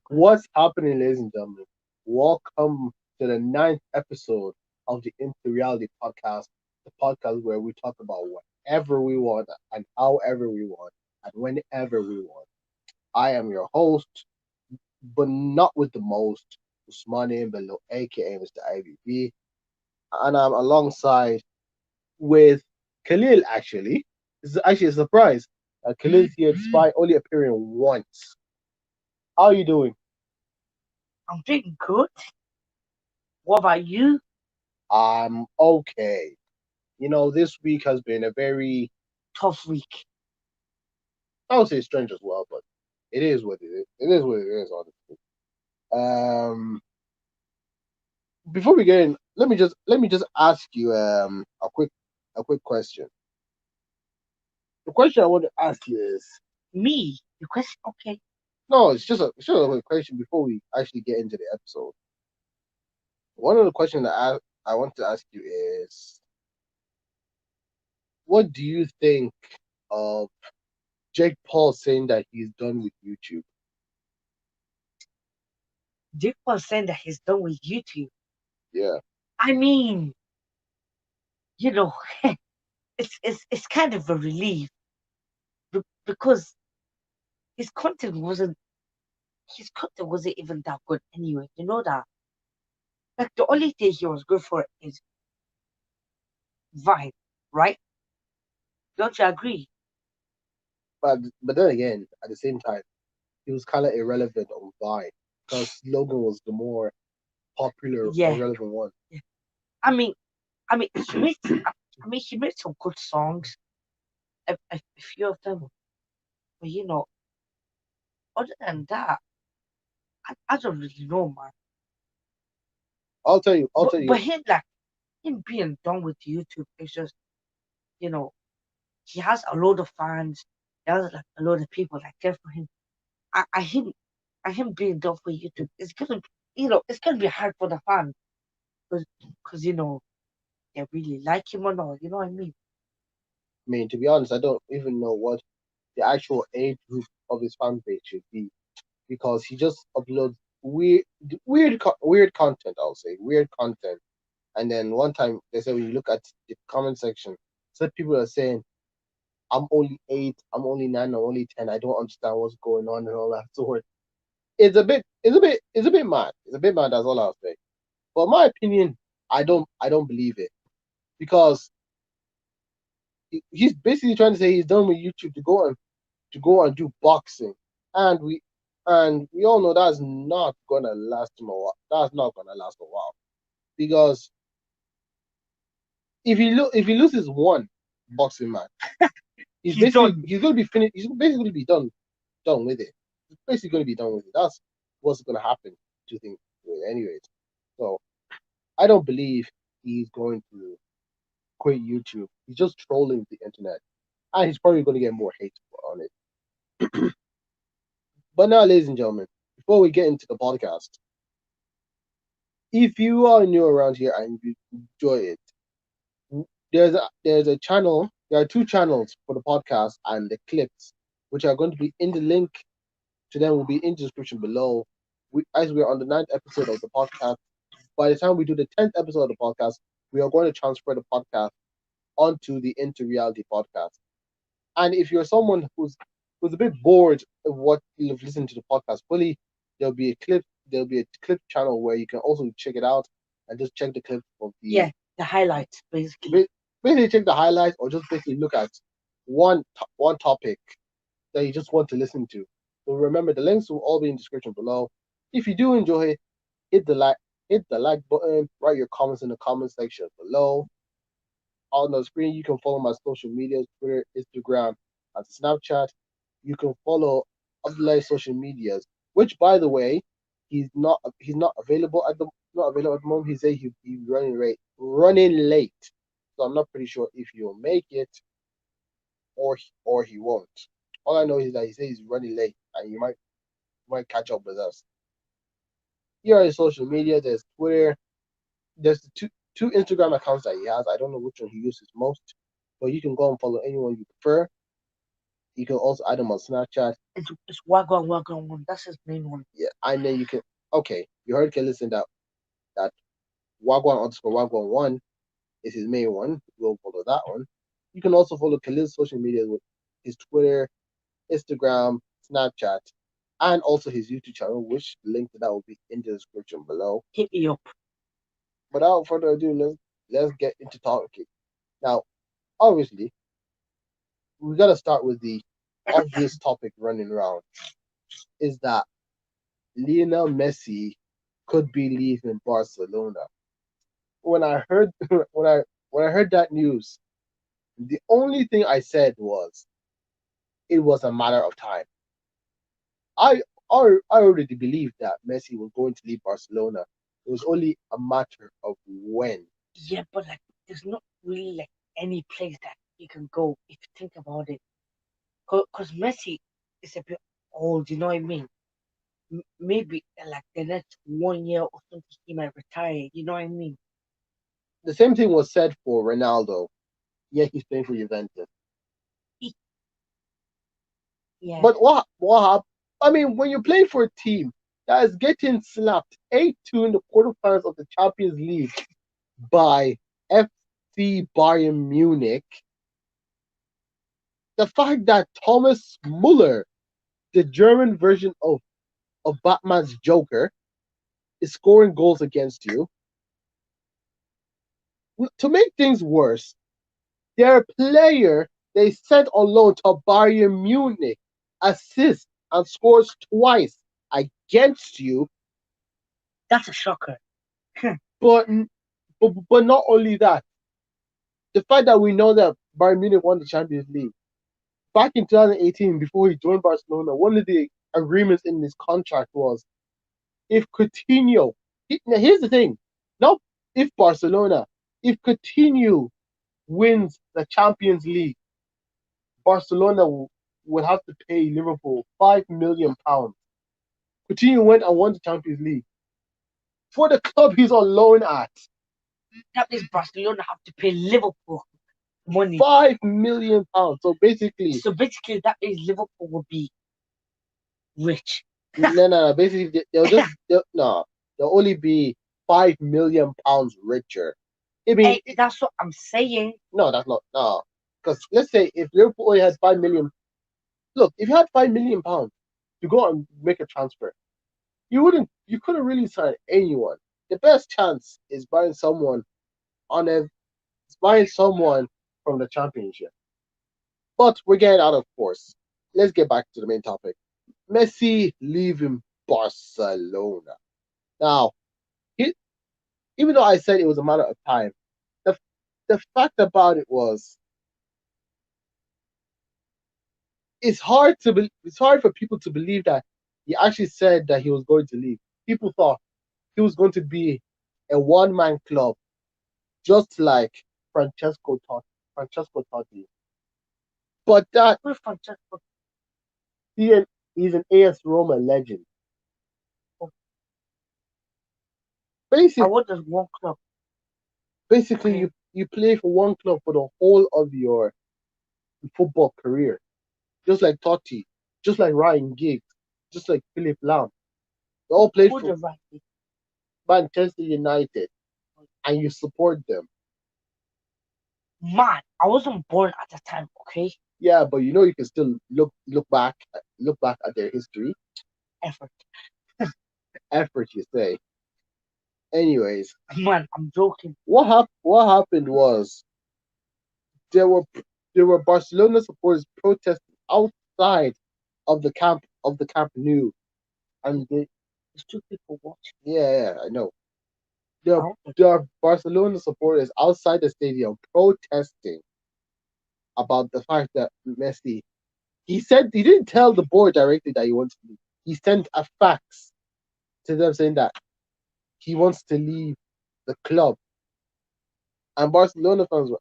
What's happening, ladies and gentlemen? Welcome to the ninth episode of the Into Reality podcast, the podcast where we talk about whatever we want and however we want and whenever we want. I am your host, but not with the most, Usmani Bello, aka Mr. IVP, and I'm alongside with Khalil. Actually, this is actually a surprise. Khalil's here despite only appearing once. How are you doing? I'm doing good. What about you? I'm okay. This week has been a very, Tough week. I would say strange as well, but it is what it is. It is what it is, honestly. Um, before we get in, let me just ask you a quick question. The question I want to ask you is Me? The question? Okay. no, it's just a quick question before we actually get into the episode. One of the questions that I want to ask you is, what do you think of Jake Paul saying that he's done with YouTube? Jake Paul saying that he's done with YouTube. Yeah, I mean, you know, it's kind of a relief because his content wasn't his content wasn't even that good anyway. You know that. Like the only thing he was good for is Vine, right? Don't you agree? but then again, at the same time, he was kind of irrelevant on Vine because Logan was the more popular or Yeah. relevant one. Yeah. I mean, he made some good songs. A few of them, but other than that, I don't really know, man. I'll tell you. I'll But tell you. but him being done with YouTube is just you know he has a load of fans. He has like a load of people that care for him. I him I him being done for YouTube it's gonna be hard for the fans because they really like him or not. You know what I mean? I mean, to be honest, I don't even know what the actual age group of his fan base should be because he just uploads weird content. I'll say weird content. And then one time they said when you look at the comment section, some people are saying, "I'm only 8, I'm only 9, I'm only 10. I don't understand what's going on and all that sort." It's a bit mad. It's a bit mad. That's all I'll say. But in my opinion, I don't believe it because he's basically trying to say he's done with YouTube to go and do boxing, and we all know that's not gonna last him a while. That's not gonna last a while because if he loses one boxing match, He's done. he's gonna be finished. He's basically gonna be done with it. He's basically gonna be done with it. That's what's gonna happen to him, anyways. So I don't believe he's going to quit YouTube. He's just trolling the internet, and he's probably going to get more hate on it. But now, ladies and gentlemen, before we get into the podcast, if you are new around here and you enjoy it, there's a channel. There are two channels for the podcast and the clips, which are going to be in the link to them will be in the description below. As we're on the ninth episode of the podcast, by the time we do the 10th episode of the podcast, we are going to transfer the podcast onto the Into Reality podcast. And if you're someone who's a bit bored of what you've listened to the podcast fully, there'll be a clip there'll be a clip channel where you can also check it out and just check the clip of Yeah, the the highlights basically. ba- basically check the highlights or just basically look at one topic that you just want to listen to. So remember the links will all be in the description below. If you do enjoy it, hit the like hit the like button, write your comments in the comment section below. On the screen, you can follow my social medias, Twitter, Instagram, and Snapchat. You can follow Abdullahi social medias, which by the way, he's not available at the moment. He said he's running late. So I'm not pretty sure if he'll make it or he won't. All I know is that he says he's running late and he might catch up with us. Here are his social media. There's Twitter. There's the two Instagram accounts that he has. I don't know which one he uses most, but you can go and follow anyone you prefer. You can also add him on Snapchat. It's Wagwan Wagwan one. That's his main one. Yeah, I know you can. Okay, you heard Khalil saying that Wagwan underscore Wagwan one is his main one. Go follow that one. You can also follow Khalil's social media with his Twitter, Instagram, Snapchat, and also his YouTube channel, which the link to that will be in the description below. Hit me up. Without further ado, let's get into talking. Now, obviously, we gotta start with the obvious topic running around is that Lionel Messi could be leaving Barcelona. When I heard when I heard that news, the only thing I said was it was a matter of time. I already believed that Messi was going to leave Barcelona. It was only a matter of when. Yeah, but like, there's not really like any place that you can go if you think about it. Cause Messi is a bit old. You know what I mean? Maybe like the next 1 year or something, he might retire. You know what I mean? The same thing was said for Ronaldo. Yeah, he's playing for Juventus. He, yeah, But what happened? I mean, when you play for a team that is getting slapped 8-2 in the quarterfinals of the Champions League by FC Bayern Munich, the fact that Thomas Muller, the German version of Batman's Joker, is scoring goals against you. To make things worse, their player they sent on loan to Bayern Munich assists and scores twice against you. that's a shocker. But but not only that, the fact that we know that Bayern Munich won the Champions League back in 2018 before he joined Barcelona, one of the agreements in his contract was if Coutinho. Now here's the thing, not if Barcelona, if Coutinho wins the Champions League, Barcelona will have to pay Liverpool £5 million. Coutinho went and won the Champions League for the club he's on loan at. That means Barcelona have to pay Liverpool money. £5 million. So basically, that means Liverpool will be rich. No. Basically, no. They'll only be £5 million richer. I mean, Hey, that's what I'm saying. no, that's not no. Because let's say if Liverpool only had 5 million, look, if you had £5 million to go and make a transfer, you couldn't really sign anyone. The best chance is on a buying someone from the championship. But we're getting out of course. Let's get back to the main topic. Messi leaving Barcelona. Now, he, even though I said it was a matter of time, the the fact about it was it's hard for people to believe that he actually said that he was going to leave. People thought he was going to be a one man club, just like Francesco Totti. Francesco Totti. But that Who's Francesco? he, he's an AS Roma legend. I Basically, want this one club. basically Okay. you play for one club for the whole of your football career, just like Totti, just like Ryan Giggs, just like Philip Lam. They all played Who's for the right? Manchester United, and you support them. Man, I wasn't born at the time. Okay, Yeah, but you know you can still look back at their history, effort. effort. You say. Anyways, Man, I'm joking. What happened was there were there were Barcelona supporters protesting outside of the Camp Nou, and There's two people watching. yeah, I know. There Oh, there are Barcelona supporters outside the stadium protesting about the fact that Messi. He said he didn't tell the board directly that he wants to leave. He sent a fax to them saying that he wants to leave the club. And Barcelona fans were